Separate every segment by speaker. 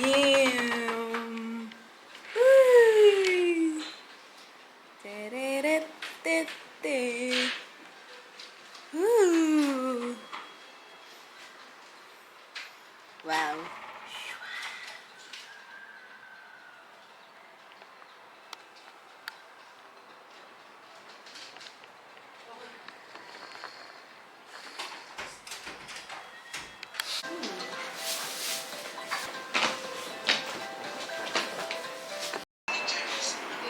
Speaker 1: Yum. Uy. Tererete. Ooh. Wow.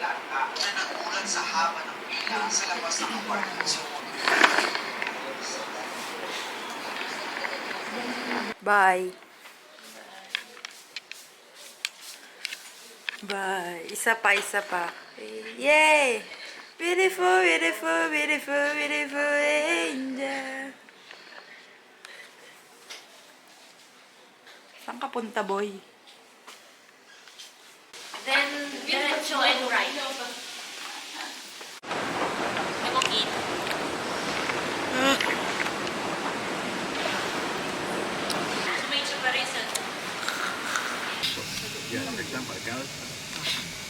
Speaker 2: Na nagulat sa haba ng pila sa labas ng apartment.
Speaker 1: Bye. Bye. Isa pa, isa pa. Yay! Beautiful, beautiful, beautiful, beautiful angel. Saan ka punta, boy?
Speaker 3: Then, diretso and right. Nagukit. May separation.
Speaker 4: Yeah, for example,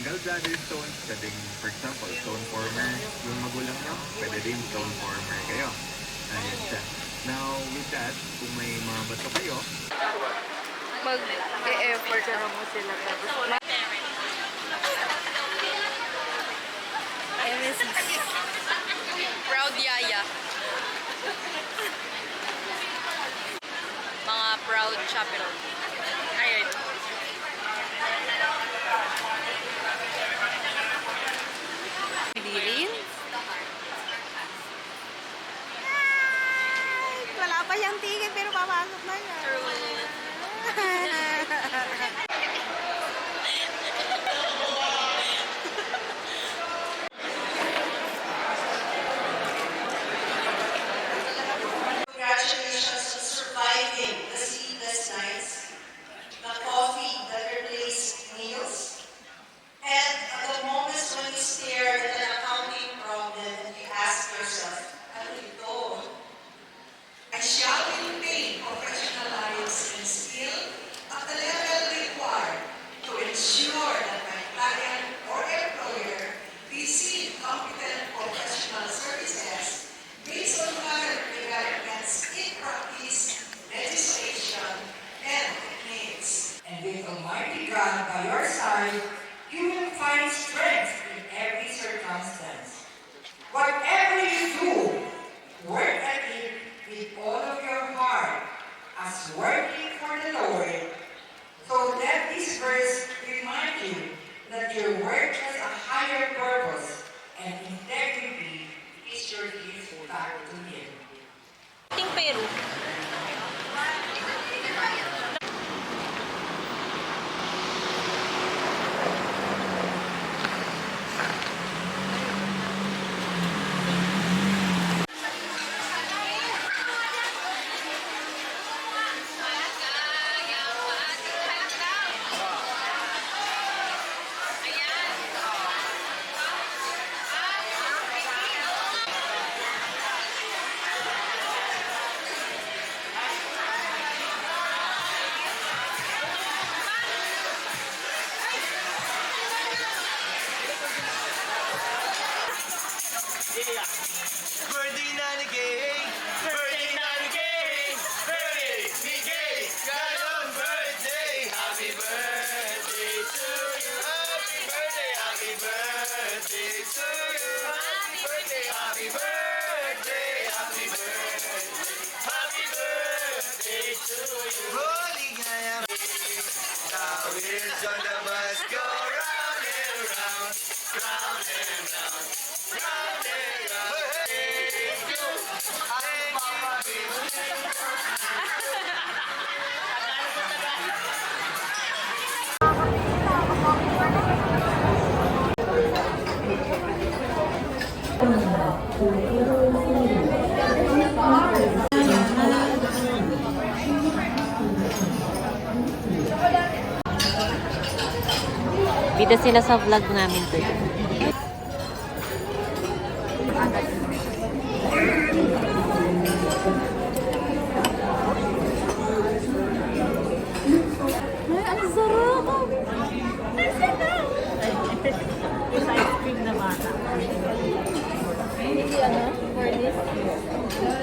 Speaker 4: galvanized stones, pwedeng, for example, stone former, yung magulang nyo, pwede din stone former kayo. Ayun siya. Now, with that, kung may mga bato kayo,
Speaker 1: mag-e-effort na mo sila. Proud yaya. Mga proud chaperone. Ayun. Bilin? Wala pa siyang ticket pero papasok na siya.
Speaker 2: Congratulations on surviving the sleepless nights, the coffee that replaced meals, and the moments when you stare at an accounting problem and you ask yourself, ano ito? I shall maintain professionalism and skill at the level required to ensure that my client or employer receive competent professional services based on current developments in practice, legislation, and techniques. And with Almighty God by your side, you will find strength in every circumstance. Whatever you do, work at it with all of your heart as working for the Lord. So let this verse remind you that your work has a higher purpose and integrity is your gift back to Him.
Speaker 3: Ting Peru.
Speaker 5: Birthday na ni Gay! Birthday na ni Gay! Birthday ni Gay! Ngayong birthday! Happy birthday to you! Happy birthday! Happy birthday to you! Happy birthday! Happy birthday! Happy birthday! Happy birthday to you! Holy Gaya! Now it's on the bus go round and round, round and round, round and round.
Speaker 3: Bida sila sa vlog namin today. Ay, ang sarap!
Speaker 2: Ayan.